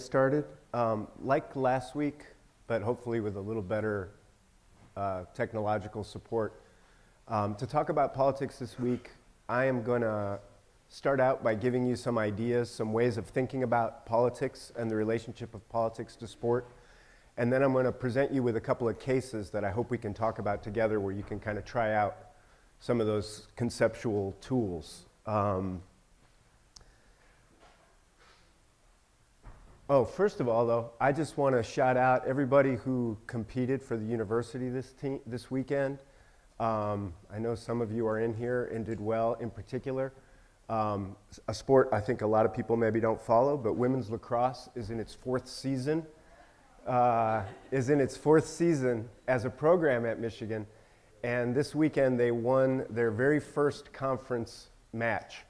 started. Like last week, but hopefully with a little better technological support. To talk about politics this week, I am going to start out by giving you some ideas, some ways of thinking about politics and the relationship of politics to sport. And then I'm going to present you with a couple of cases that I hope we can talk about together where you can kind of try out some of those conceptual tools. First of all, though, I just want to shout out everybody who competed for the university this weekend. I know some of you are in here and did well in particular. A sport I think a lot of people maybe don't follow, but women's lacrosse is in its fourth season. As a program at Michigan. And this weekend they won their very first conference match,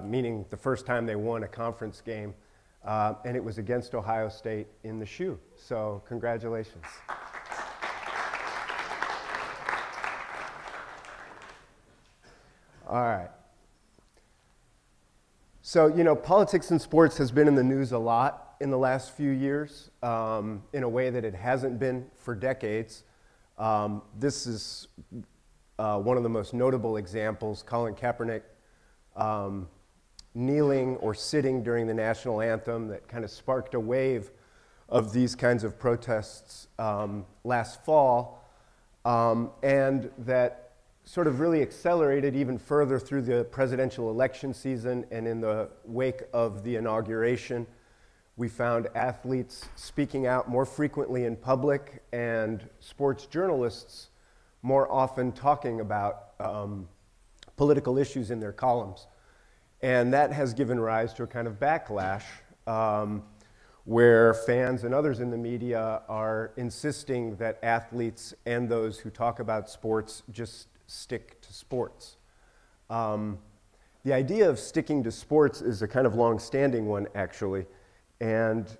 meaning the first time they won a conference game. And it was against Ohio State in the shoe. So congratulations. All right. So, you know, politics and sports has been in the news a lot in the last few years, in a way that it hasn't been for decades. This is one of the most notable examples, Colin Kaepernick kneeling or sitting during the national anthem that kind of sparked a wave of these kinds of protests last fall, and that sort of really accelerated even further through the presidential election season. And in the wake of the inauguration, we found athletes speaking out more frequently in public and sports journalists more often talking about political issues in their columns. And that has given rise to a kind of backlash where fans and others in the media are insisting that athletes and those who talk about sports just stick to sports. The idea of sticking to sports is a kind of long-standing one, actually, and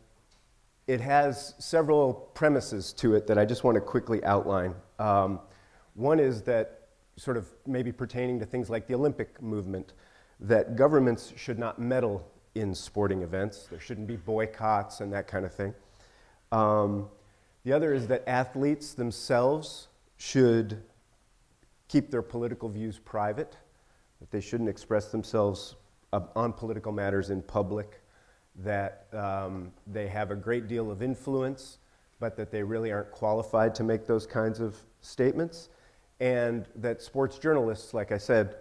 it has several premises to it that I just want to quickly outline. One is that, sort of maybe pertaining to things like the Olympic movement, that governments should not meddle in sporting events. There shouldn't be boycotts and that kind of thing. The other is that athletes themselves should keep their political views private, that they shouldn't express themselves on political matters in public, that they have a great deal of influence, but that they really aren't qualified to make those kinds of statements, and that sports journalists, like I said,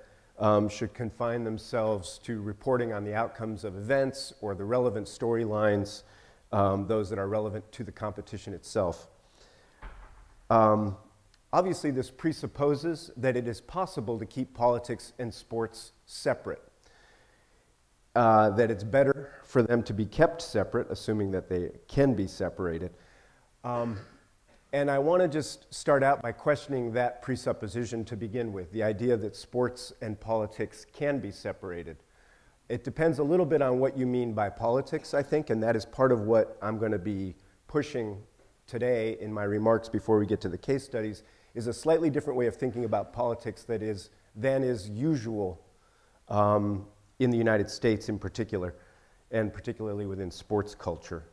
should confine themselves to reporting on the outcomes of events or the relevant storylines, those that are relevant to the competition itself. Obviously, this presupposes that it is possible to keep politics and sports separate, that it's better for them to be kept separate, assuming that they can be separated. And I want to just start out by questioning that presupposition to begin with, the idea that sports and politics can be separated. It depends a little bit on what you mean by politics, I think, and that is part of what I'm going to be pushing today in my remarks before we get to the case studies, is a slightly different way of thinking about politics than is usual in the United States in particular, and particularly within sports culture.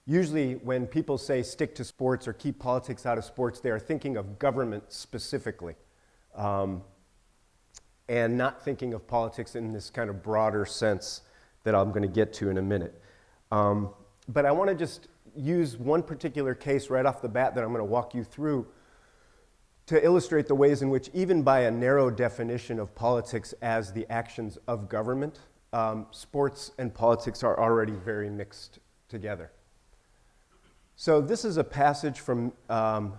Usually when people say stick to sports or keep politics out of sports, they are thinking of government specifically, and not thinking of politics in this kind of broader sense that I'm going to get to in a minute. But I want to just use one particular case right off the bat that I'm going to walk you through to illustrate the ways in which, even by a narrow definition of politics as the actions of government, sports and politics are already very mixed together. So this is a passage from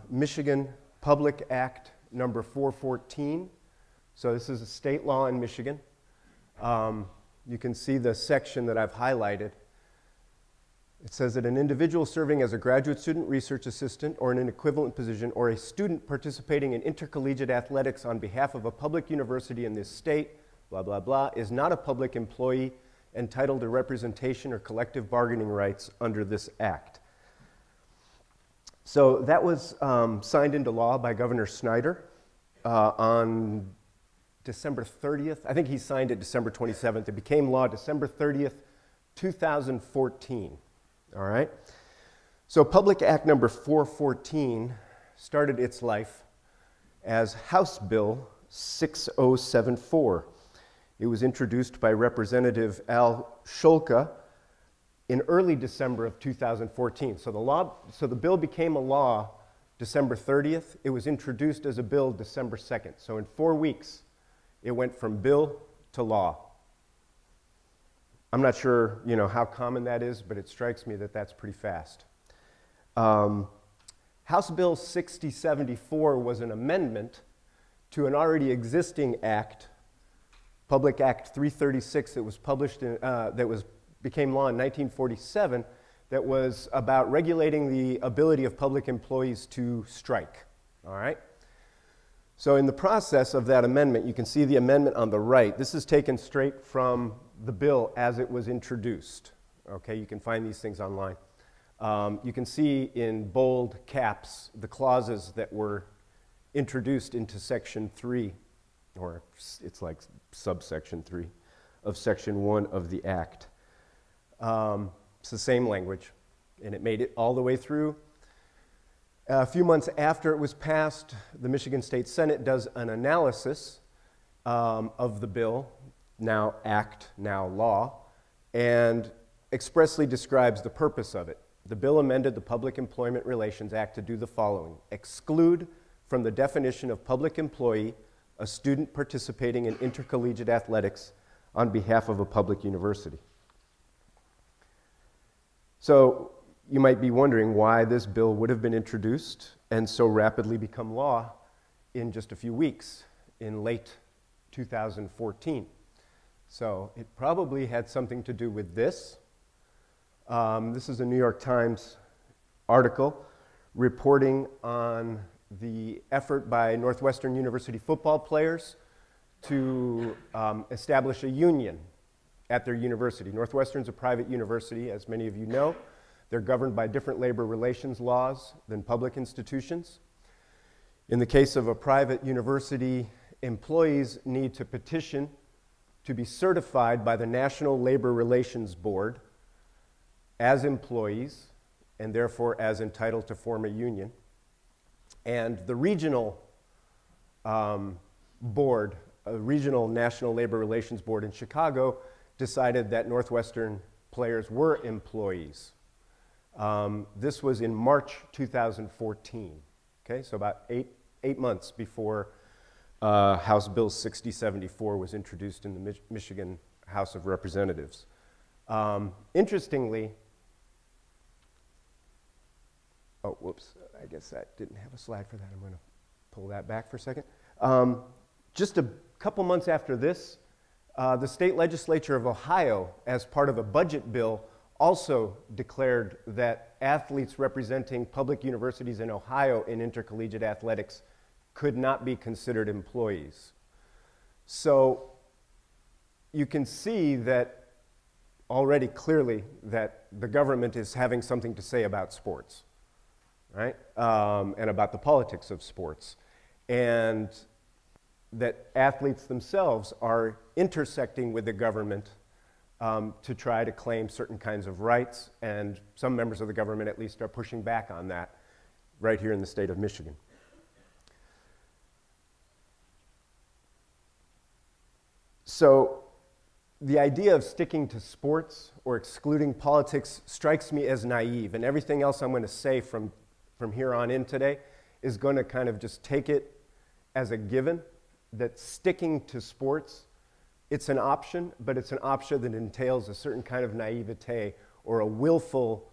Michigan Public Act number 414. So this is a state law in Michigan. You can see the section that I've highlighted. It says that an individual serving as a graduate student, research assistant, or in an equivalent position, or a student participating in intercollegiate athletics on behalf of a public university in this state, blah, blah, blah, is not a public employee entitled to representation or collective bargaining rights under this act. So that was signed into law by Governor Snyder on December 30th. I think he signed it December 27th. It became law December 30th, 2014, all right? So Public Act number 414 started its life as House Bill 6074. It was introduced by Representative Al Sholka in early December of 2014. So the bill became a law December 30th. It was introduced as a bill December 2nd. So in 4 weeks, it went from bill to law. I'm not sure, how common that is, but it strikes me that that's pretty fast. House Bill 6074 was an amendment to an already existing act, Public Act 336, that was published became law in 1947, that was about regulating the ability of public employees to strike. All right? So in the process of that amendment, you can see the amendment on the right. This is taken straight from the bill as it was introduced. Okay, you can find these things online. You can see in bold caps the clauses that were introduced into Section 3, or it's like subsection 3 of Section 1 of the Act. It's the same language, and it made it all the way through. A few months after it was passed, the Michigan State Senate does an analysis of the bill, now act, now law, and expressly describes the purpose of it. The bill amended the Public Employment Relations Act to do the following: exclude from the definition of public employee a student participating in intercollegiate athletics on behalf of a public university. So you might be wondering why this bill would have been introduced and so rapidly become law in just a few weeks, in late 2014. So it probably had something to do with this. This is a New York Times article reporting on the effort by Northwestern University football players to establish a union at their university. Northwestern's a private university, as many of you know. They're governed by different labor relations laws than public institutions. In the case of a private university, employees need to petition to be certified by the National Labor Relations Board as employees, and therefore as entitled to form a union. And the regional board, a regional National Labor Relations Board in Chicago, decided that Northwestern players were employees. This was in March 2014, okay? So about eight months before House Bill 6074 was introduced in the Michigan House of Representatives. Interestingly, oh, whoops, I guess I didn't have a slide for that. I'm going to pull that back for a second. Just a couple months after this, the state legislature of Ohio, as part of a budget bill, also declared that athletes representing public universities in Ohio in intercollegiate athletics could not be considered employees. So you can see that already clearly that the government is having something to say about sports, right? And about the politics of sports. And that athletes themselves are intersecting with the government to try to claim certain kinds of rights, and some members of the government at least are pushing back on that right here in the state of Michigan. So the idea of sticking to sports or excluding politics strikes me as naive, and everything else I'm going to say from here on in today is going to kind of just take it as a given that sticking to sports, it's an option, but it's an option that entails a certain kind of naivete or a willful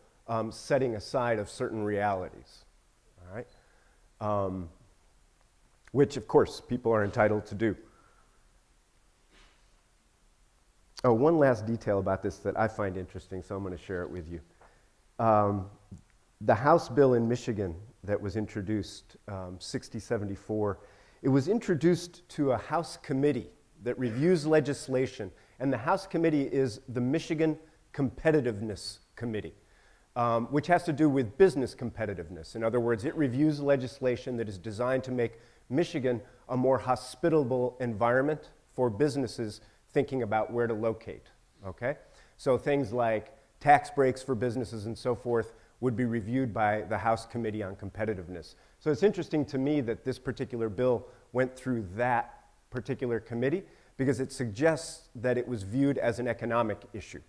setting aside of certain realities, all right? Which, of course, people are entitled to do. Oh, one last detail about this that I find interesting, so I'm going to share it with you. The House bill in Michigan that was introduced, 6074, it was introduced to a House committee that reviews legislation, and the House committee is the Michigan Competitiveness Committee, which has to do with business competitiveness. In other words, it reviews legislation that is designed to make Michigan a more hospitable environment for businesses thinking about where to locate, okay? So things like tax breaks for businesses and so forth would be reviewed by the House Committee on Competitiveness. So it's interesting to me that this particular bill went through that particular committee because it suggests that it was viewed as an economic issue,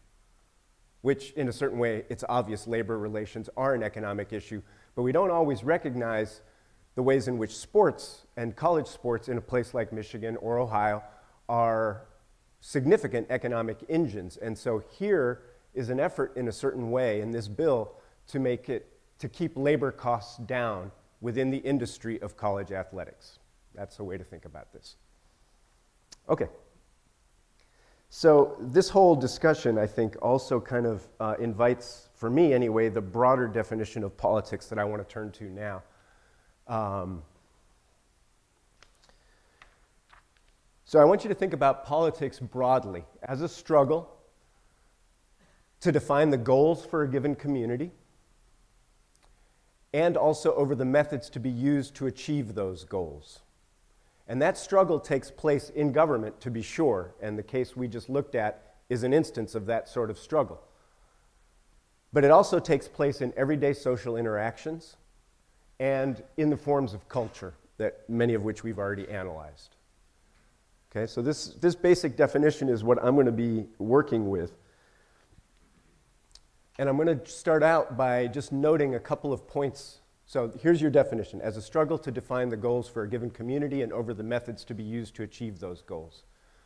which in a certain way, it's obvious labor relations are an economic issue, but we don't always recognize the ways in which sports and college sports in a place like Michigan or Ohio are significant economic engines. And so here is an effort in a certain way in this bill to keep labor costs down within the industry of college athletics. That's a way to think about this. Okay. So this whole discussion, I think, also kind of invites, for me anyway, the broader definition of politics that I want to turn to now. So I want you to think about politics broadly as a struggle to define the goals for a given community and also over the methods to be used to achieve those goals. And that struggle takes place in government, to be sure, and the case we just looked at is an instance of that sort of struggle. But it also takes place in everyday social interactions and in the forms of culture, that many of which we've already analyzed. Okay, so this basic definition is what I'm going to be working with. And I'm going to start out by just noting a couple of points. So here's your definition: as a struggle to define the goals for a given community and over the methods to be used to achieve those goals.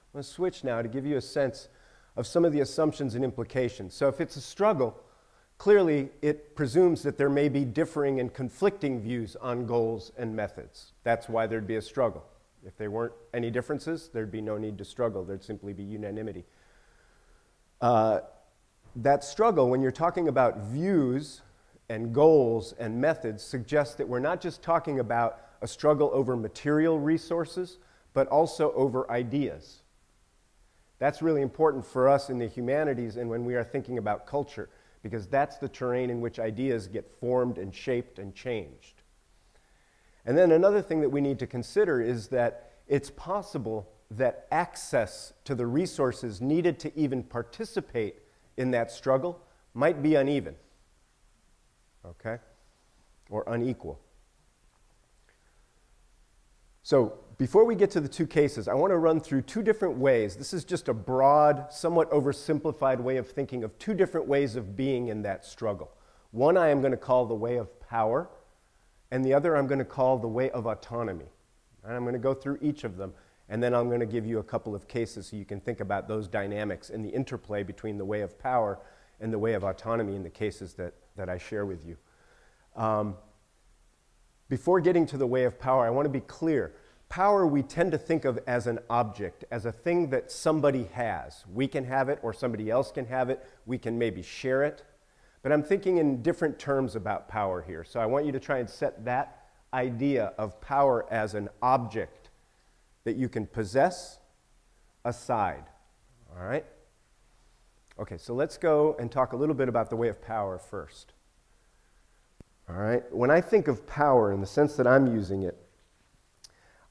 I'm going to switch now to give you a sense of some of the assumptions and implications. So if it's a struggle, clearly it presumes that there may be differing and conflicting views on goals and methods. That's why there'd be a struggle. If there weren't any differences, there'd be no need to struggle. There'd simply be unanimity. That struggle, when you're talking about views and goals and methods, suggests that we're not just talking about a struggle over material resources, but also over ideas. That's really important for us in the humanities and when we are thinking about culture, because that's the terrain in which ideas get formed and shaped and changed. And then another thing that we need to consider is that it's possible that access to the resources needed to even participate in that struggle might be uneven, okay, or unequal. So before we get to the two cases, I want to run through two different ways. This is just a broad, somewhat oversimplified way of thinking of two different ways of being in that struggle. One I am going to call the way of power, and the other I'm going to call the way of autonomy. And I'm going to go through each of them, and then I'm going to give you a couple of cases so you can think about those dynamics and the interplay between the way of power and the way of autonomy in the cases that I share with you. Before getting to the way of power, I want to be clear. Power we tend to think of as an object, as a thing that somebody has. We can have it or somebody else can have it. We can maybe share it. But I'm thinking in different terms about power here. So I want you to try and set that idea of power as an object that you can possess aside. All right? Okay, so let's go and talk a little bit about the way of power first. All right? When I think of power in the sense that I'm using it,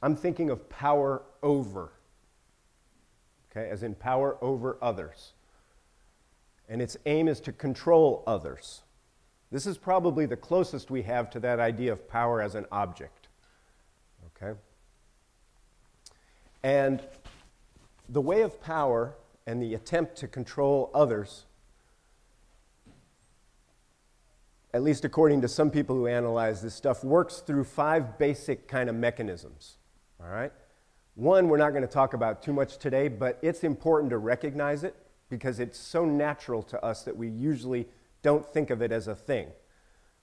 I'm thinking of power over, okay, as in power over others. And its aim is to control others. This is probably the closest we have to that idea of power as an object, okay? And the way of power and the attempt to control others, at least according to some people who analyze this stuff, works through 5 basic kind of mechanisms, all right? One we're not going to talk about too much today, but it's important to recognize it because it's so natural to us that we usually don't think of it as a thing.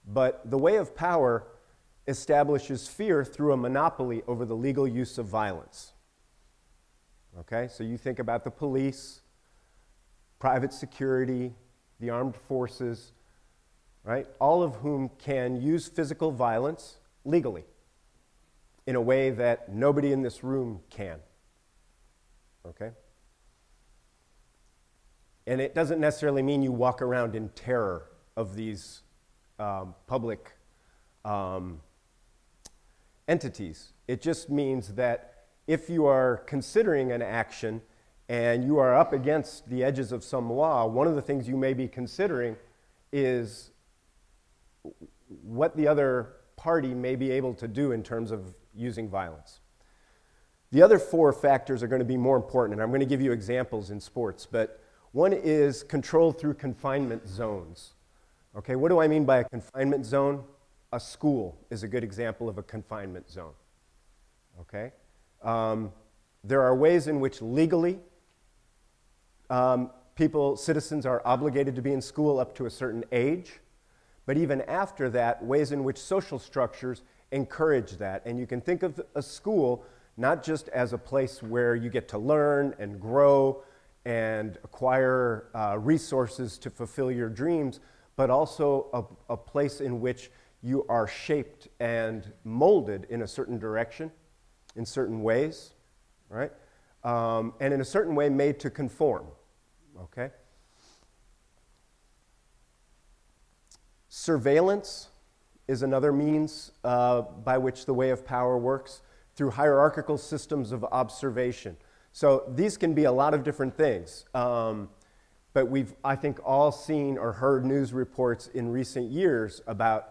But the way of power establishes fear through a monopoly over the legal use of violence. Okay, so you think about the police, private security, the armed forces, right? All of whom can use physical violence legally in a way that nobody in this room can. Okay? And it doesn't necessarily mean you walk around in terror of these public entities. It just means that if you are considering an action and you are up against the edges of some law, one of the things you may be considering is what the other party may be able to do in terms of using violence. The other four factors are going to be more important, and I'm going to give you examples in sports, but one is control through confinement zones. Okay, what do I mean by a confinement zone? A school is a good example of a confinement zone. Okay? There are ways in which legally citizens are obligated to be in school up to a certain age, but even after that, ways in which social structures encourage that. And you can think of a school not just as a place where you get to learn and grow and acquire resources to fulfill your dreams, but also a place in which you are shaped and molded in a certain direction, in certain ways, right? And in a certain way made to conform, okay? Surveillance is another means by which the way of power works through hierarchical systems of observation. So these can be a lot of different things, but we've, I think, all seen or heard news reports in recent years about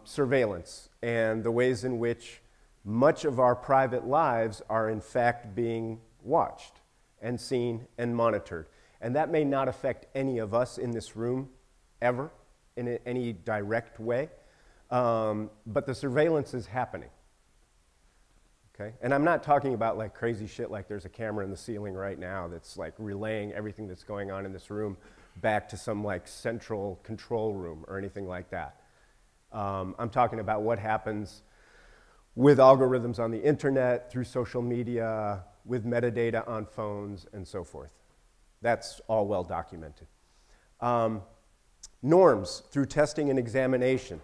surveillance and the ways in which much of our private lives are in fact being watched and seen and monitored. And that may not affect any of us in this room ever in any direct way, but the surveillance is happening. Okay? And I'm not talking about like crazy shit like there's a camera in the ceiling right now that's like relaying everything that's going on in this room back to some like central control room or anything like that. I'm talking about what happens with algorithms on the internet, through social media, with metadata on phones, and so forth. That's all well documented. Norms through testing and examination.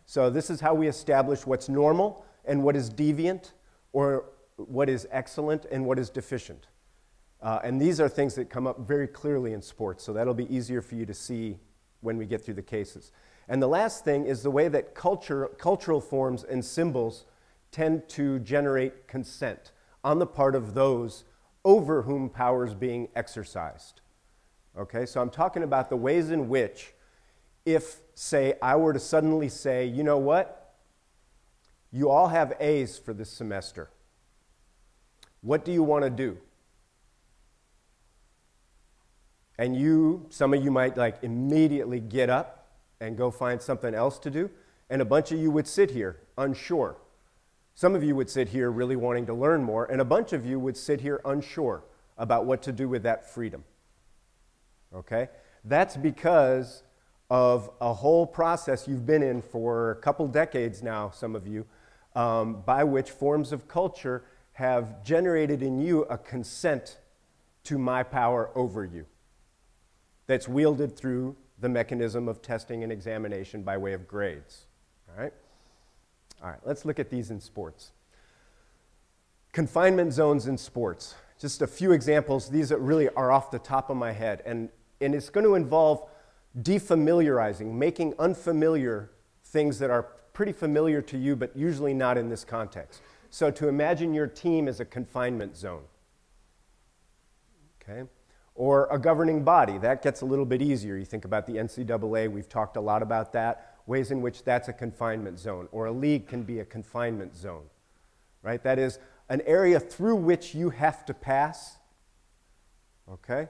So this is how we establish what's normal and what is deviant, or what is excellent and what is deficient. And these are things that come up very clearly in sports, so that'll be easier for you to see when we get through the cases. And the last thing is the way that cultural forms and symbols tend to generate consent on the part of those over whom power is being exercised. Okay, so I'm talking about the ways in which, if, say, I were to suddenly say, you know what? You all have A's for this semester. What do you want to do? And some of you might like immediately get up and go find something else to do, and a bunch of you would sit here unsure. Some of you would sit here really wanting to learn more, and a bunch of you would sit here unsure about what to do with that freedom. Okay? That's because of a whole process you've been in for a couple decades now, some of you, by which forms of culture have generated in you a consent to my power over you that's wielded through the mechanism of testing and examination by way of grades. All right? All right, let's look at these in sports. Confinement zones in sports. Just a few examples. These really are off the top of my head. And it's going to involve defamiliarizing, making unfamiliar things that are pretty familiar to you, but usually not in this context. So to imagine your team as a confinement zone. Okay? Or a governing body. That gets a little bit easier. You think about the NCAA. We've talked a lot about that. Ways in which that's a confinement zone. Or a league can be a confinement zone. Right? That is an area through which you have to pass, okay,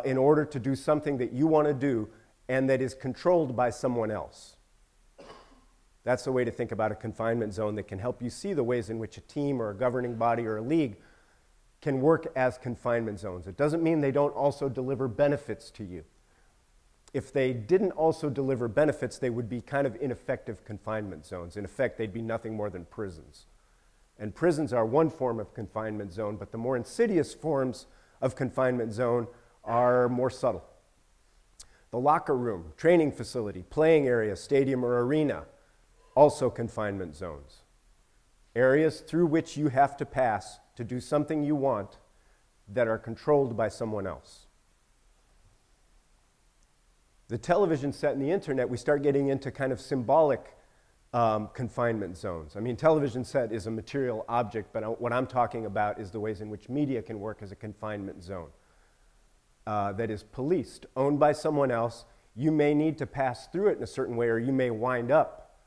in order to do something that you want to do and that is controlled by someone else. That's the way to think about a confinement zone that can help you see the ways in which a team or a governing body or a league can work as confinement zones. It doesn't mean they don't also deliver benefits to you. If they didn't also deliver benefits, they would be kind of ineffective confinement zones. In effect, they'd be nothing more than prisons. And prisons are one form of confinement zone, but the more insidious forms of confinement zone are more subtle. The locker room, training facility, playing area, stadium or arena, also confinement zones. Areas through which you have to pass to do something you want that are controlled by someone else. The television set and the internet, we start getting into kind of symbolic confinement zones. I mean, television set is a material object, but what I'm talking about is the ways in which media can work as a confinement zone that is policed, owned by someone else. You may need to pass through it in a certain way, or you may wind up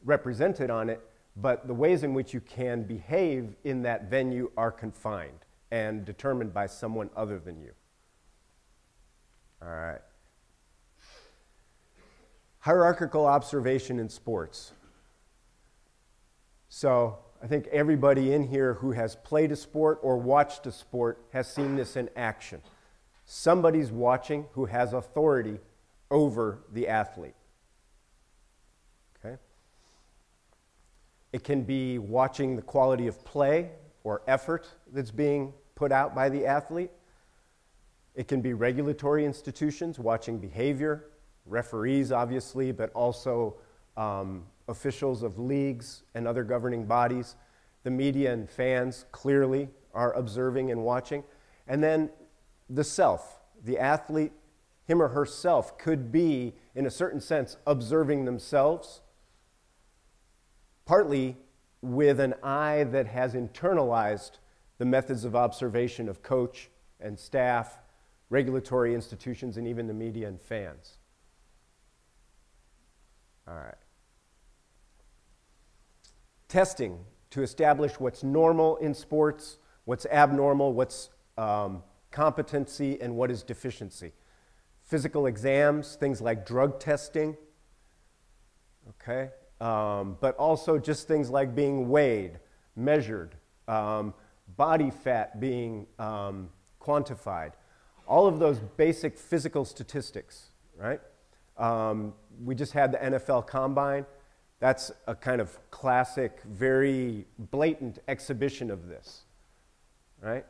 represented on it, but the ways in which you can behave in that venue are confined and determined by someone other than you. All right. Hierarchical observation in sports. So I think everybody in here who has played a sport or watched a sport has seen this in action. Somebody's watching who has authority over the athlete. Okay? It can be watching the quality of play or effort that's being put out by the athlete. It can be regulatory institutions watching behavior, referees obviously, but also officials of leagues and other governing bodies. The media and fans clearly are observing and watching. And then the self, the athlete, him or herself, could be, in a certain sense, observing themselves, partly with an eye that has internalized the methods of observation of coach and staff, regulatory institutions, and even the media and fans. All right. Testing to establish what's normal in sports, what's abnormal, what's competency, and what is deficiency. Physical exams, things like drug testing, okay? But also just things like being weighed, measured, body fat being quantified. All of those basic physical statistics, right? We just had the NFL Combine. That's a kind of classic, very blatant exhibition of this, right?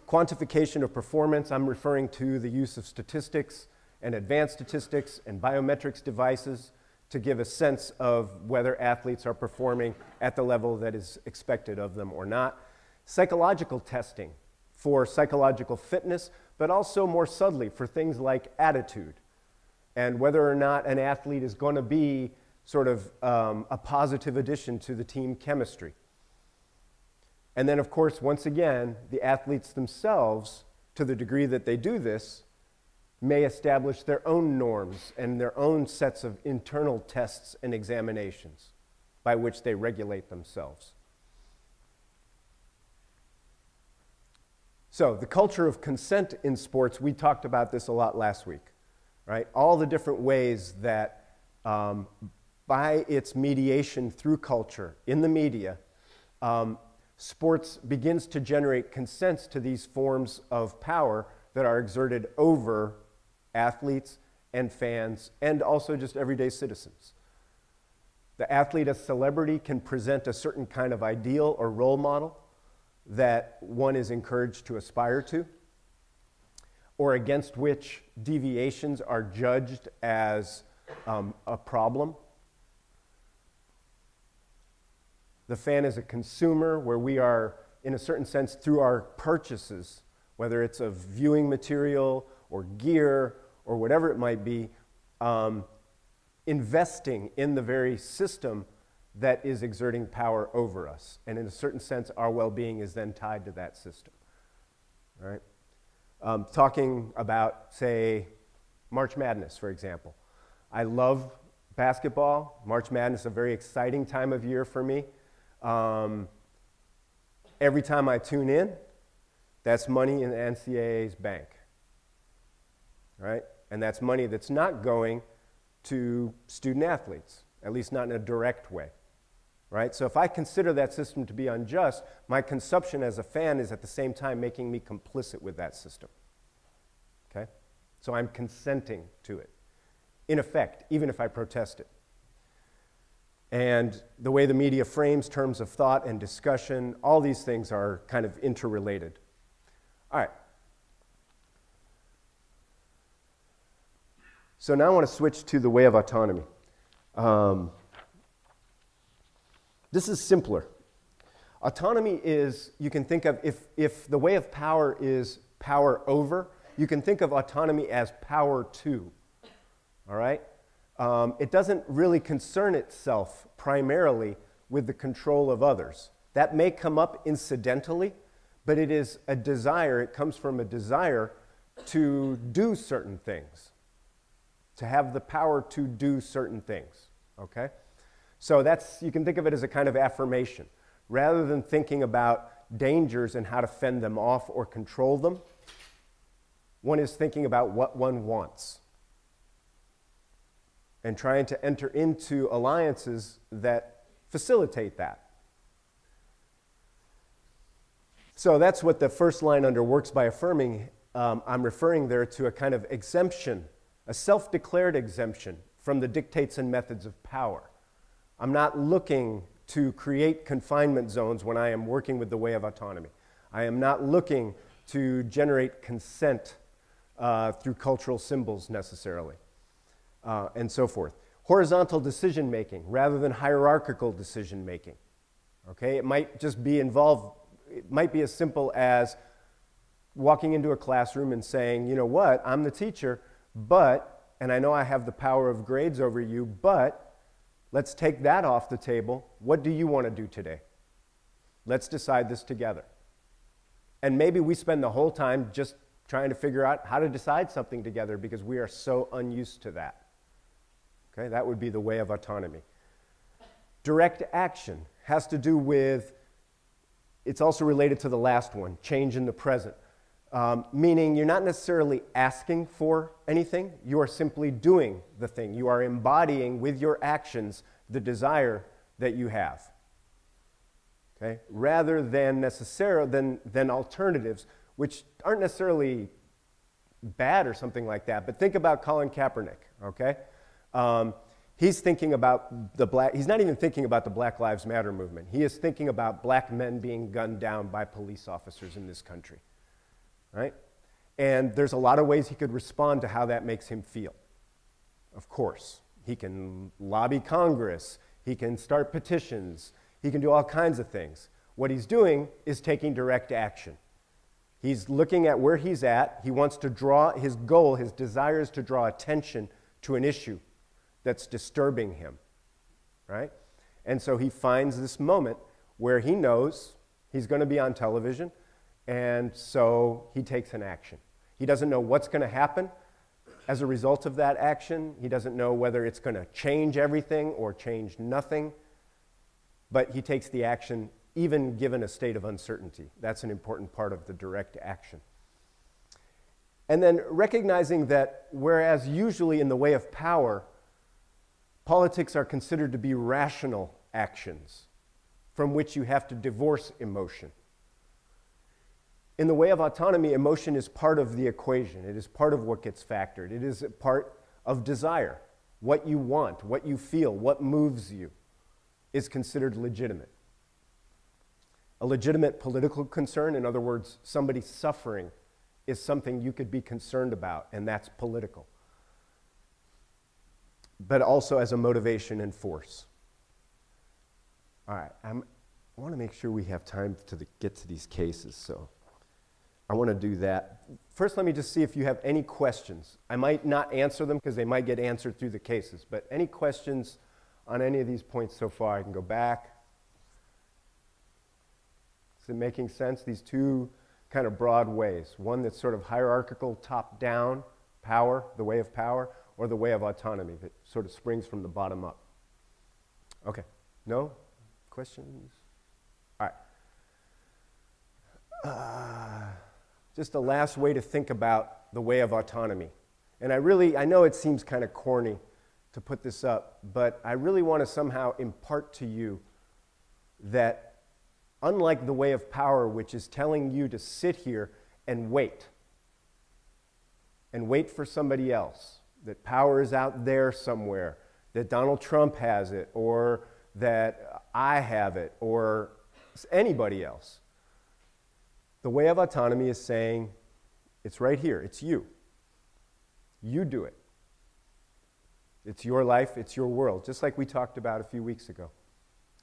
Quantification of performance, I'm referring to the use of statistics and advanced statistics and biometrics devices to give a sense of whether athletes are performing at the level that is expected of them or not. Psychological testing for psychological fitness, but also more subtly for things like attitude and whether or not an athlete is going to be sort of a positive addition to the team chemistry. And then, of course, once again, the athletes themselves, to the degree that they do this, may establish their own norms and their own sets of internal tests and examinations by which they regulate themselves. So, the culture of consent in sports, we talked about this a lot last week, right? All the different ways that by its mediation through culture in the media, sports begins to generate consents to these forms of power that are exerted over athletes and fans and also just everyday citizens. The athlete as celebrity can present a certain kind of ideal or role model that one is encouraged to aspire to, or against which deviations are judged as a problem. The fan is a consumer where we are, in a certain sense, through our purchases, whether it's of viewing material or gear or whatever it might be, investing in the very system that is exerting power over us. And in a certain sense, our well-being is then tied to that system, right? Talking about, say, March Madness, for example. I love basketball. March Madness is a very exciting time of year for me. Every time I tune in, that's money in the NCAA's bank, right? And that's money that's not going to student athletes, at least not in a direct way, right? So if I consider that system to be unjust, my consumption as a fan is at the same time making me complicit with that system, okay? So I'm consenting to it, in effect, even if I protest it. And the way the media frames terms of thought and discussion, all these things are kind of interrelated. All right. So now I want to switch to the way of autonomy. This is simpler. Autonomy is, you can think of, if the way of power is power over, you can think of autonomy as power to, all right? it doesn't really concern itself primarily with the control of others. That may come up incidentally, but it is a desire, it comes from a desire to do certain things, to have the power to do certain things, okay? So that's, you can think of it as a kind of affirmation. Rather than thinking about dangers and how to fend them off or control them, one is thinking about what one wants and trying to enter into alliances that facilitate that. So that's what the first line under works by affirming, I'm referring there to a kind of exemption, a self-declared exemption from the dictates and methods of power. I'm not looking to create confinement zones when I am working with the way of autonomy. I am not looking to generate consent through cultural symbols necessarily, and so forth. Horizontal decision making rather than hierarchical decision making. Okay, it might just be involved. It might be as simple as walking into a classroom and saying, you know what, I'm the teacher, but, and I know I have the power of grades over you, but let's take that off the table. What do you want to do today? Let's decide this together. And maybe we spend the whole time just trying to figure out how to decide something together because we are so unused to that. Okay, that would be the way of autonomy. Direct action has to do with, it's also related to the last one, change in the present. Meaning you're not necessarily asking for anything, you are simply doing the thing. You are embodying with your actions the desire that you have. Okay? Rather than than alternatives, which aren't necessarily bad or something like that, but think about Colin Kaepernick, okay? He's thinking about he's not even thinking about the Black Lives Matter movement. He is thinking about black men being gunned down by police officers in this country, right? And there's a lot of ways he could respond to how that makes him feel. Of course, he can lobby Congress, he can start petitions, he can do all kinds of things. What he's doing is taking direct action. He's looking at where he's at. He wants to draw, his goal, his desire is to draw attention to an issue that's disturbing him, right? And so he finds this moment where he knows he's going to be on television, and so he takes an action. He doesn't know what's going to happen as a result of that action. He doesn't know whether it's going to change everything or change nothing, but he takes the action even given a state of uncertainty. That's an important part of the direct action. And then recognizing that whereas usually in the way of power, politics are considered to be rational actions from which you have to divorce emotion. In the way of autonomy, emotion is part of the equation. It is part of what gets factored. It is a part of desire. What you want, what you feel, what moves you is considered legitimate. A legitimate political concern, in other words, somebody suffering, is something you could be concerned about, and that's political. But also as a motivation and force. All right, I want to make sure we have time to get to these cases, so I want to do that. First, let me just see if you have any questions. I might not answer them because they might get answered through the cases, but any questions on any of these points so far? I can go back. Is it making sense? These two kind of broad ways. One that's sort of hierarchical, top-down, power, the way of power, or the way of autonomy that sort of springs from the bottom up. Okay. No? Questions? All right. Just a last way to think about the way of autonomy. And I know it seems kind of corny to put this up, but I really want to somehow impart to you that unlike the way of power, which is telling you to sit here and wait for somebody else, that power is out there somewhere, that Donald Trump has it, or that I have it, or anybody else. The way of autonomy is saying, it's right here, it's you. You do it. It's your life, it's your world, just like we talked about a few weeks ago.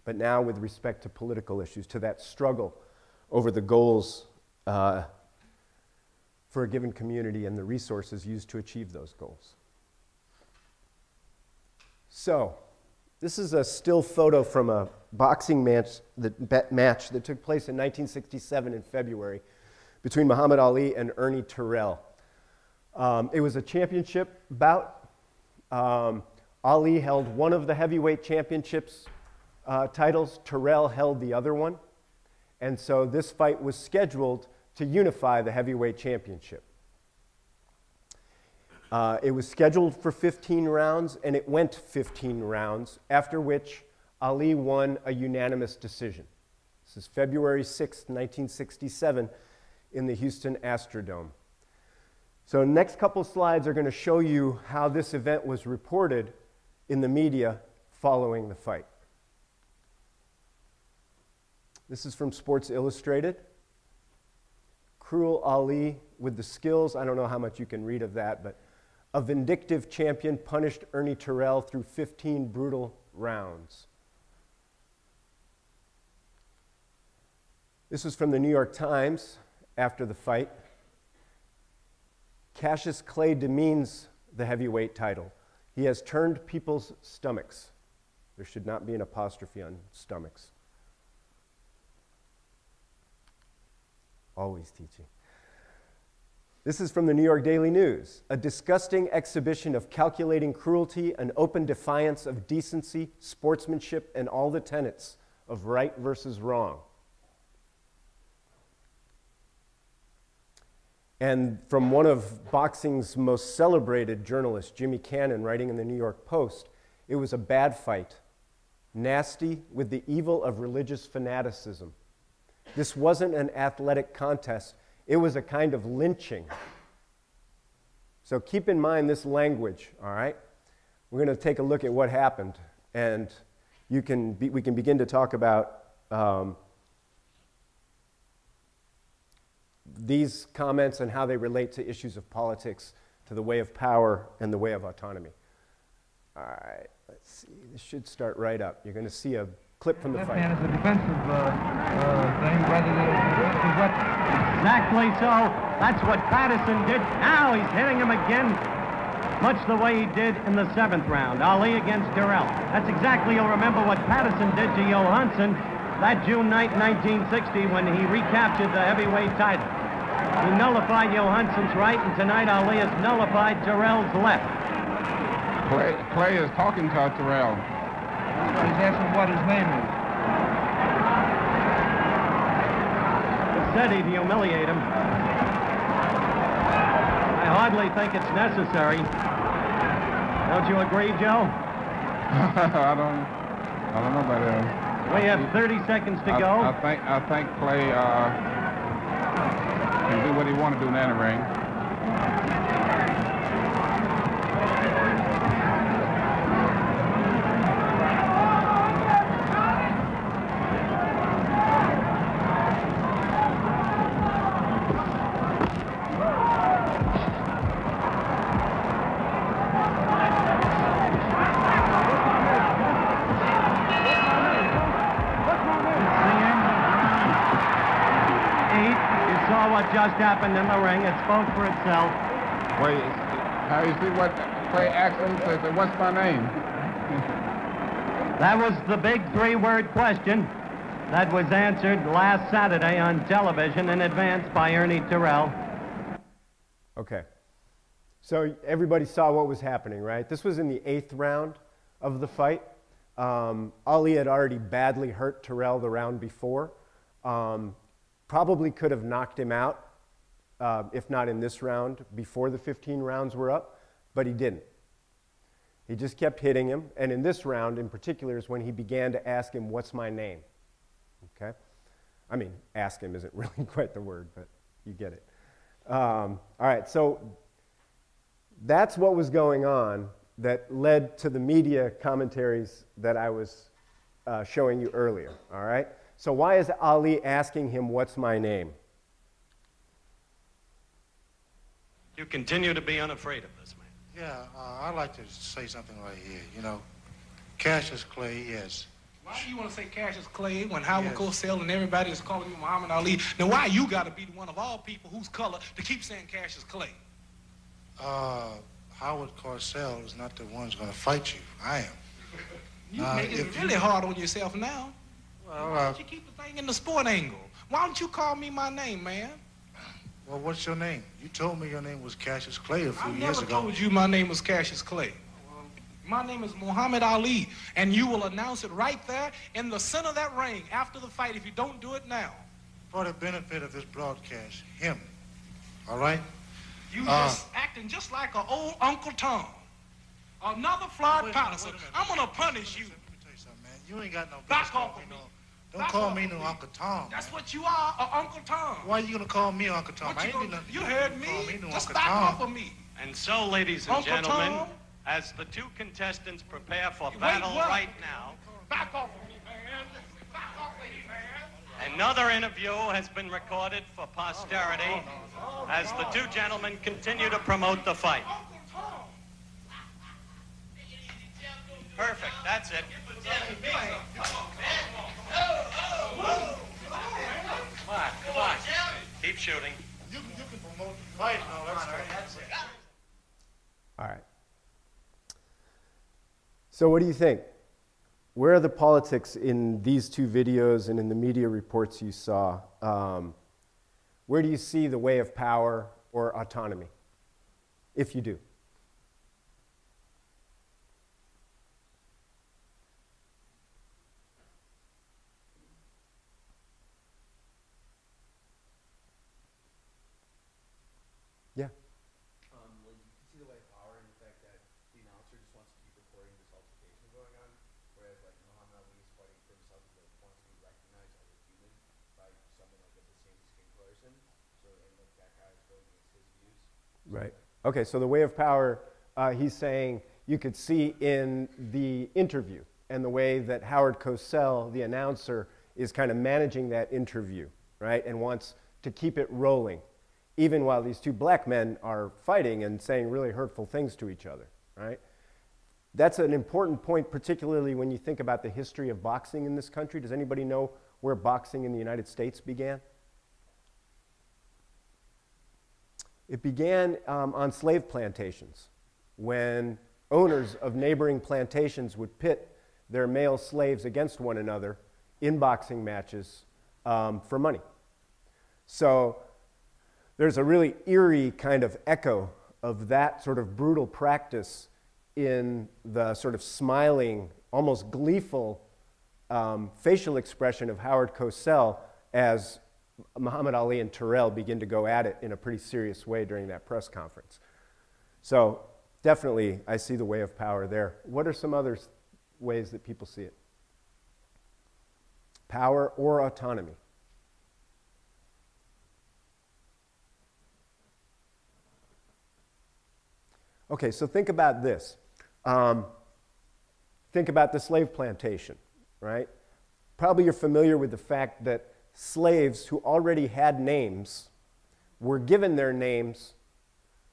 But now with respect to political issues, to that struggle over the goals for a given community and the resources used to achieve those goals. So, this is a still photo from a boxing match that took place in 1967 in February between Muhammad Ali and Ernie Terrell. It was a championship bout. Ali held one of the heavyweight championships titles. Terrell held the other one. And so this fight was scheduled to unify the heavyweight championship. It was scheduled for 15 rounds, and it went 15 rounds, after which Ali won a unanimous decision. This is February 6, 1967, in the Houston Astrodome. So the next couple slides are going to show you how this event was reported in the media following the fight. This is from Sports Illustrated. Cruel Ali with the skills, I don't know how much you can read of that, but a vindictive champion punished Ernie Terrell through 15 brutal rounds. This was from the New York Times after the fight. Cassius Clay demeans the heavyweight title. He has turned people's stomachs. There should not be an apostrophe on stomachs. Always teaching. This is from the New York Daily News. A disgusting exhibition of calculating cruelty, an open defiance of decency, sportsmanship, and all the tenets of right versus wrong. And from one of boxing's most celebrated journalists, Jimmy Cannon, writing in the New York Post, it was a bad fight, nasty with the evil of religious fanaticism. This wasn't an athletic contest. It was a kind of lynching. So keep in mind this language, all right? We're going to take a look at what happened, and we can begin to talk about these comments and how they relate to issues of politics, to the way of power and the way of autonomy. All right, let's see. This should start right up. You're going to see a clip from the fight. Left hand is a defensive thing rather than a defensive weapon. Exactly so. That's what Patterson did. Now he's hitting him again, much the way he did in the 7th round. Ali against Terrell. That's exactly, you'll remember what Patterson did to Johansson that June night, 1960, when he recaptured the heavyweight title. He nullified Johansson's right, and tonight Ali has nullified Terrell's left. Clay is talking to Terrell. He's asking what his name is. It said he'd humiliate him. I hardly think it's necessary. Don't you agree, Joe? I don't know about that. We have 30 seconds to go. I think Clay can do what he wants to do in the ring. Just happened in the ring. It spoke for itself. Wait, how you see what Clay asked him? Said, what's my name? That was the big 3-word question that was answered last Saturday on television in advance by Ernie Terrell. Okay. So everybody saw what was happening, right? This was in the 8th round of the fight. Ali had already badly hurt Terrell the round before. Probably could have knocked him out, if not in this round, before the 15 rounds were up, but he didn't. He just kept hitting him, and in this round in particular is when he began to ask him, what's my name? Okay? I mean, ask him isn't really quite the word, but you get it. All right, so that's what was going on that led to the media commentaries that I was showing you earlier, all right? So why is Ali asking him, what's my name? You continue to be unafraid of this man. Yeah, I'd like to say something right here. You know, Cassius Clay, yes. Why do you want to say Cassius Clay when Howard Cosell and everybody is calling you Muhammad Ali? Now, why you got to be the one of all people whose color to keep saying Cassius Clay? Howard Cosell is not the one who's going to fight you. I am. You making it really hard on yourself now. Well, Why don't you keep the thing in the sport angle? Why don't you call me my name, man? well, what's your name? You told me your name was Cassius Clay a few I years never ago. told you my name was Cassius Clay. My name is Muhammad Ali, and you will announce it right there in the center of that ring after the fight if you don't do it now. For the benefit of this broadcast, him. All right? You just acting just like an old Uncle Tom. Another Floyd Patterson. I'm gonna punish you. Let me tell you something, man. You ain't got no Back business calling off me of me. Don't Back call off me of no me. Uncle Tom. That's man. what you are, Uncle Tom. Why you gonna call me Uncle Tom? What I you ain't do gonna, nothing. you heard Call me. no Just Uncle back Tom. off of me. And so, ladies and Uncle gentlemen, Tom? as the two contestants prepare for Wait, battle what? right now, Back off of me, man. Back off of me, man. another interview has been recorded for posterity as the two gentlemen continue to promote the fight. Uncle Tom. Perfect, that's it. Come on. Keep shooting. You can promote the fight and all that stuff. All right. So what do you think? Where are the politics in these two videos and in the media reports you saw? Where do you see the way of power or autonomy, if you do? Yeah. Well, you can see the way of power in the fact that the announcer just wants to keep recording this altercation going on, whereas like Muhammad Ali is fighting for himself because he wants to be recognized as a human by someone like the same skin color. So and like that guy is going against his views. Right. Okay, so the way of power, he's saying you could see in the interview and the way that Howard Cosell, the announcer, is kind of managing that interview, right, and wants to keep it rolling, even while these two black men are fighting and saying really hurtful things to each other, right? That's an important point, particularly when you think about the history of boxing in this country. Does anybody know where boxing in the United States began? It began on slave plantations, when owners of neighboring plantations would pit their male slaves against one another in boxing matches for money. So there's a really eerie kind of echo of that sort of brutal practice in the sort of smiling, almost gleeful facial expression of Howard Cosell as Muhammad Ali and Terrell begin to go at it in a pretty serious way during that press conference. So definitely, I see the way of power there. What are some other ways that people see it? Power or autonomy? Okay, so think about this. Think about the slave plantation, right? Probably you're familiar with the fact that slaves who already had names were given their names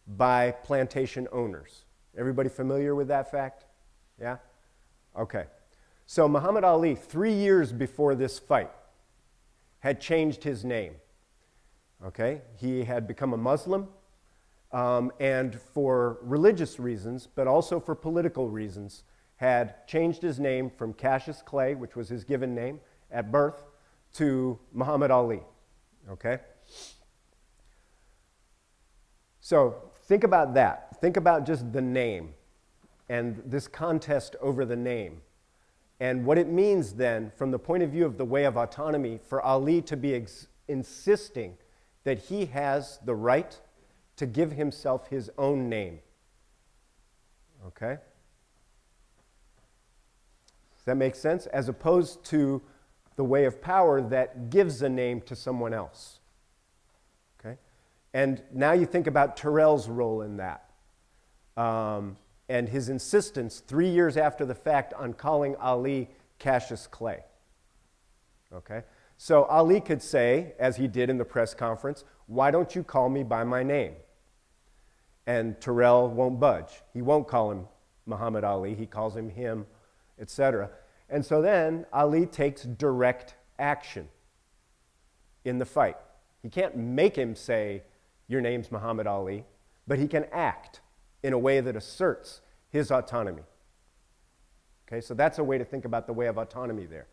by plantation owners. Everybody familiar with that fact? Yeah? Okay. So Muhammad Ali, 3 years before this fight, had changed his name. Okay? He had become a Muslim, and for religious reasons, but also for political reasons, had changed his name from Cassius Clay, which was his given name at birth, to Muhammad Ali. Okay? So think about that. Think about just the name and this contest over the name. And what it means then, from the point of view of the way of autonomy, for Ali to be insisting that he has the right to give himself his own name. Okay? Does that make sense? As opposed to the way of power that gives a name to someone else. Okay? And now you think about Terrell's role in that. And his insistence 3 years after the fact on calling Ali Cassius Clay. Okay? So Ali could say, as he did in the press conference, why don't you call me by my name? And Terrell won't budge. He won't call him Muhammad Ali. He calls him, etc. And so then Ali takes direct action in the fight. He can't make him say, your name's Muhammad Ali, but he can act in a way that asserts his autonomy. Okay, so that's a way to think about the way of autonomy there.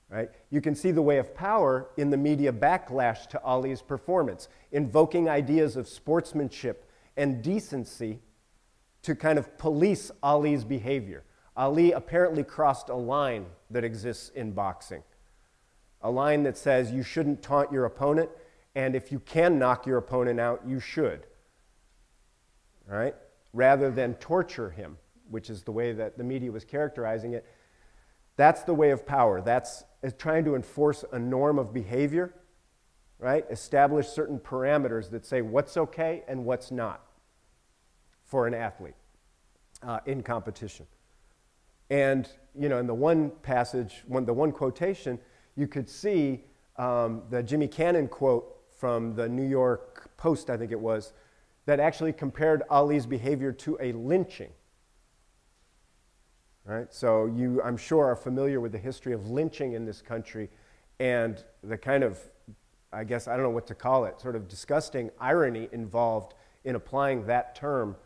Right? You can see the way of power in the media backlash to Ali's performance, invoking ideas of sportsmanship and decency to kind of police Ali's behavior. Ali apparently crossed a line that exists in boxing, a line that says you shouldn't taunt your opponent, and if you can knock your opponent out, you should, right? Rather than torture him, which is the way that the media was characterizing it. That's the way of power. That's trying to enforce a norm of behavior, right? Establish certain parameters that say what's okay and what's not for an athlete in competition. And, you know, in the one passage, the one quotation, you could see the Jimmy Cannon quote from the New York Post, I think it was, that actually compared Ali's behavior to a lynching. Right? So you, I'm sure, are familiar with the history of lynching in this country and the kind of, I guess, I don't know what to call it, sort of disgusting irony involved in applying that term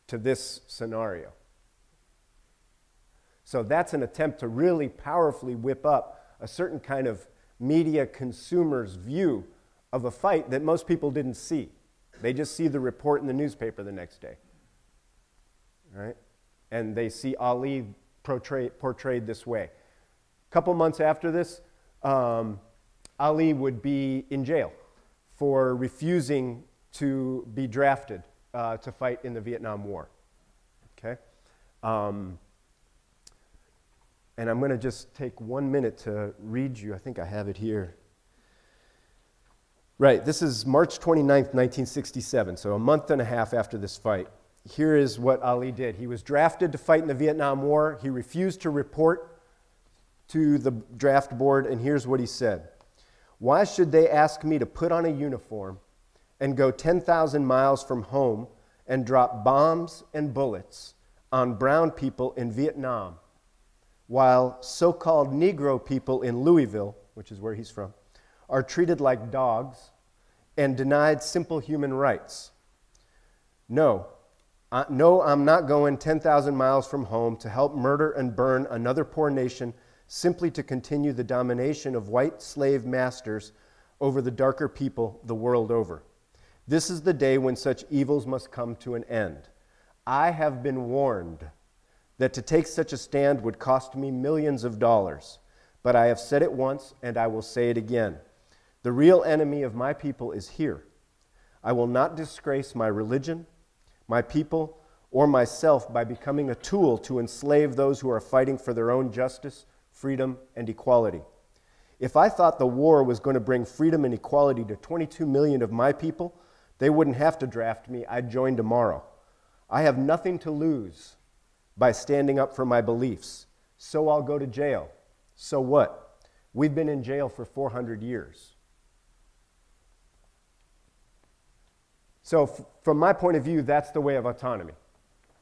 to this scenario. So that's an attempt to really powerfully whip up a certain kind of media consumer's view of a fight that most people didn't see. They just see the report in the newspaper the next day, right? And they see Ali portrayed this way. A couple months after this, Ali would be in jail for refusing to be drafted to fight in the Vietnam War, okay? And I'm going to just take 1 minute to read you. I think I have it here. Right, this is March 29th, 1967, so a month and a half after this fight. Here is what Ali did. He was drafted to fight in the Vietnam War. He refused to report to the draft board, and here's what he said. Why should they ask me to put on a uniform and go 10,000 miles from home and drop bombs and bullets on brown people in Vietnam, while so-called Negro people in Louisville, which is where he's from, are treated like dogs and denied simple human rights? No, I'm not going 10,000 miles from home to help murder and burn another poor nation simply to continue the domination of white slave masters over the darker people the world over. This is the day when such evils must come to an end. I have been warned that to take such a stand would cost me millions of dollars, but I have said it once and I will say it again. The real enemy of my people is here. I will not disgrace my religion, my people, or myself by becoming a tool to enslave those who are fighting for their own justice, freedom, and equality. If I thought the war was going to bring freedom and equality to 22 million of my people, they wouldn't have to draft me. I'd join tomorrow. I have nothing to lose by standing up for my beliefs, so I'll go to jail. So what? We've been in jail for 400 years. So from my point of view, that's the way of autonomy.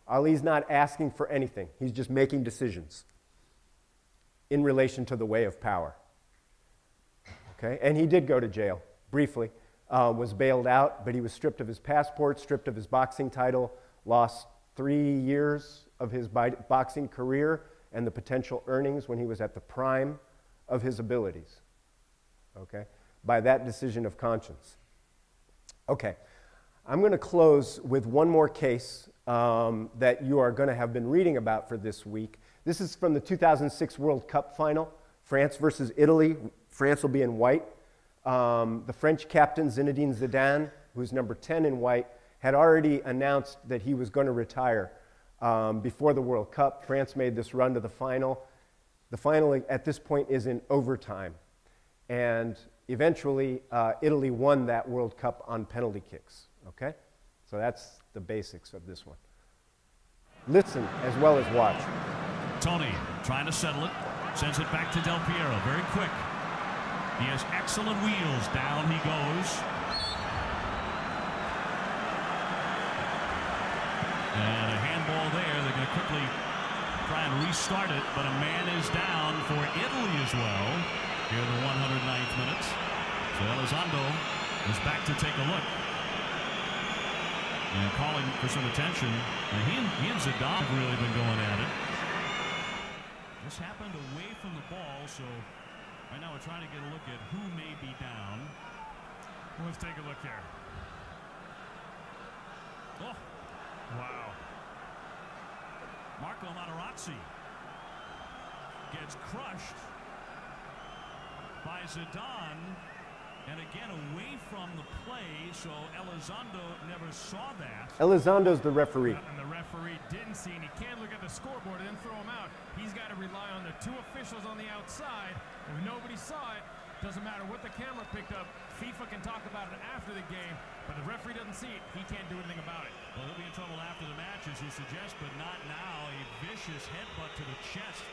Ali's not asking for anything. He's just making decisions in relation to the way of power. Okay? And he did go to jail, briefly, was bailed out, but he was stripped of his passport, stripped of his boxing title, lost 3 years of his boxing career and the potential earnings when he was at the prime of his abilities, okay, by that decision of conscience. Okay, I'm going to close with one more case that you are going to have been reading about for this week. This is from the 2006 World Cup final, France versus Italy. France will be in white. The French captain, Zinedine Zidane, who's number 10 in white, had already announced that he was going to retire before the World Cup. France made this run to the final. The final at this point is in overtime. And eventually, Italy won that World Cup on penalty kicks. Okay? So that's the basics of this one. Listen as well as watch. Tony trying to settle it. Sends it back to Del Piero. Very quick. He has excellent wheels. Down he goes. And a handball there. They're going to quickly try and restart it, but a man is down for Italy as well here in the 109th minute. So Elizondo is back to take a look and calling for some attention. And he and Zidane have really been going at it. This happened away from the ball, so right now we're trying to get a look at who may be down. Let's take a look here. Oh, wow. Marco Materazzi gets crushed by Zidane. And again, away from the play, so Elizondo never saw that. Elizondo's the referee. And the referee didn't see, and he can't look at the scoreboard and then throw him out. He's got to rely on the two officials on the outside. If nobody saw it, doesn't matter what the camera picked up. FIFA can talk about it after the game, but the referee doesn't see it. He can't do anything about it. Well, he'll be in trouble after the match, as you suggest, but not now. A vicious headbutt to the chest,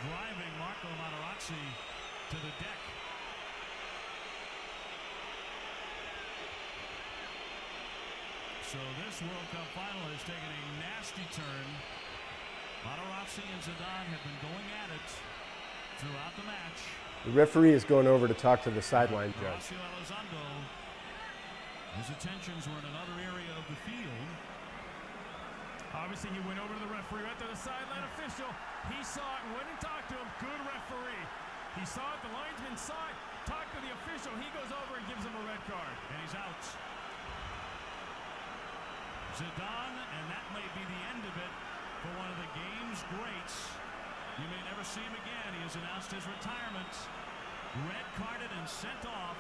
driving Marco Materazzi to the deck. So this World Cup final has taken a nasty turn. Materazzi and Zidane have been going at it throughout the match. The referee is going over to talk to the sideline judge. Horacio Elizondo, his attentions were in another area of the field. Obviously, he went over to the referee, right to the sideline official. He saw it and went and talked to him. Good referee. He saw it, the linesman saw it, talked to the official. He goes over and gives him a red card. And he's out. Zidane, and that may be the end of it for one of the game's greats. You may never see him again. He has announced his retirement. Red carded and sent off.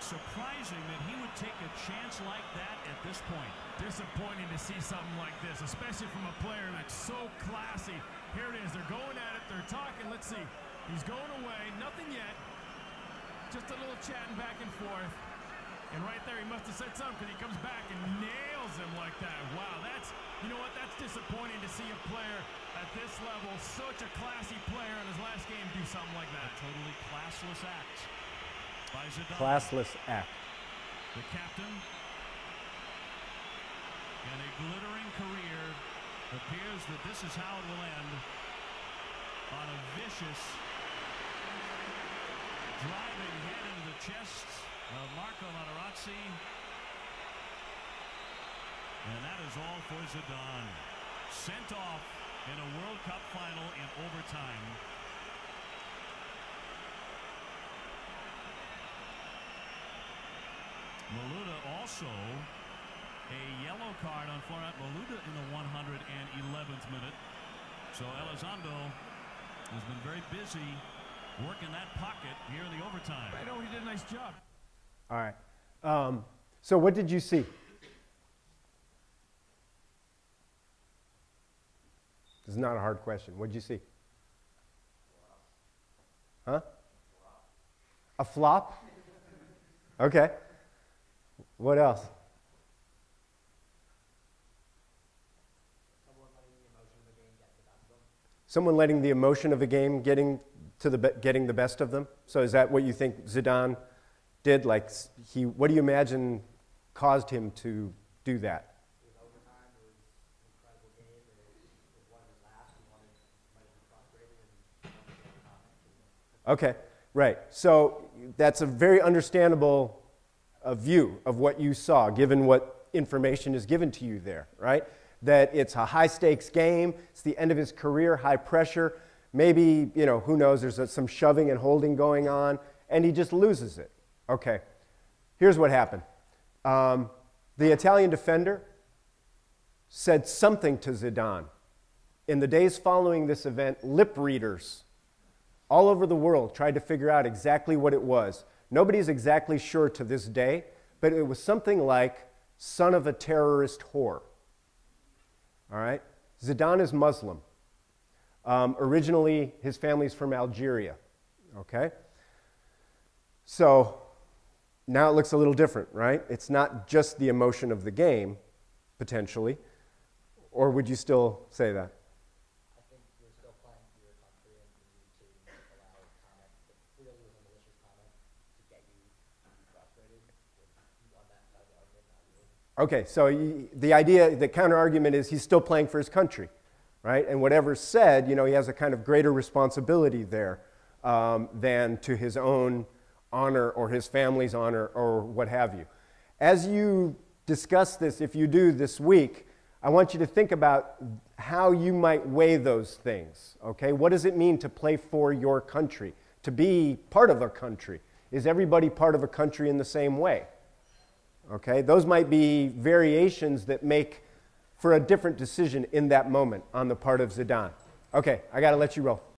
Surprising that he would take a chance like that at this point. Disappointing to see something like this, especially from a player that's so classy. Here it is. They're going at it. They're talking. Let's see. He's going away. Nothing yet. Just a little chatting back and forth. And right there, he must have said something because he comes back and nails him like that. Wow, that's, you know what, that's disappointing to see a player at this level, such a classy player in his last game, do something like that. A totally classless act by Zidane. Classless act. The captain. And a glittering career. Appears that this is how it will end. On a vicious driving head into the chest of Marco Materazzi. And that is all for Zidane. Sent off in a World Cup final in overtime. Malouda also a yellow card on Florent Malouda in the 111th minute. So Elizondo has been very busy working that pocket here in the overtime. I know he did a nice job. All right. So what did you see? This is not a hard question. What did you see? Huh? A flop? Okay. What else? Someone letting the emotion of a game getting the best of them. So is that what you think Zidane did? Like what do you imagine caused him to do that? Okay, right. So that's a very understandable view of what you saw, given what information is given to you there, right? That it's a high-stakes game. It's the end of his career, high pressure. Maybe, you know, who knows, there's some shoving and holding going on, and he just loses it. Okay, here's what happened. The Italian defender said something to Zidane. In the days following this event, lip readers all over the world tried to figure out exactly what it was. Nobody's exactly sure to this day, but it was something like, son of a terrorist whore. All right? Zidane is Muslim. Originally, his family's from Algeria. Okay? So now it looks a little different, right? It's not just the emotion of the game, potentially. Or would you still say that? I think you're still playing for your country and you need to allow comment that clearly was a malicious comment to get you to be frustrated with you on that side of the argument, not you. Okay, so the idea, the counter-argument is he's still playing for his country, right? And whatever's said, you know, he has a kind of greater responsibility there than to his own honor or his family's honor or what have you. As you discuss this, if you do this week, I want you to think about how you might weigh those things, okay? What does it mean to play for your country, to be part of a country? Is everybody part of a country in the same way? Okay, those might be variations that make for a different decision in that moment on the part of Zidane. Okay, I got to let you roll.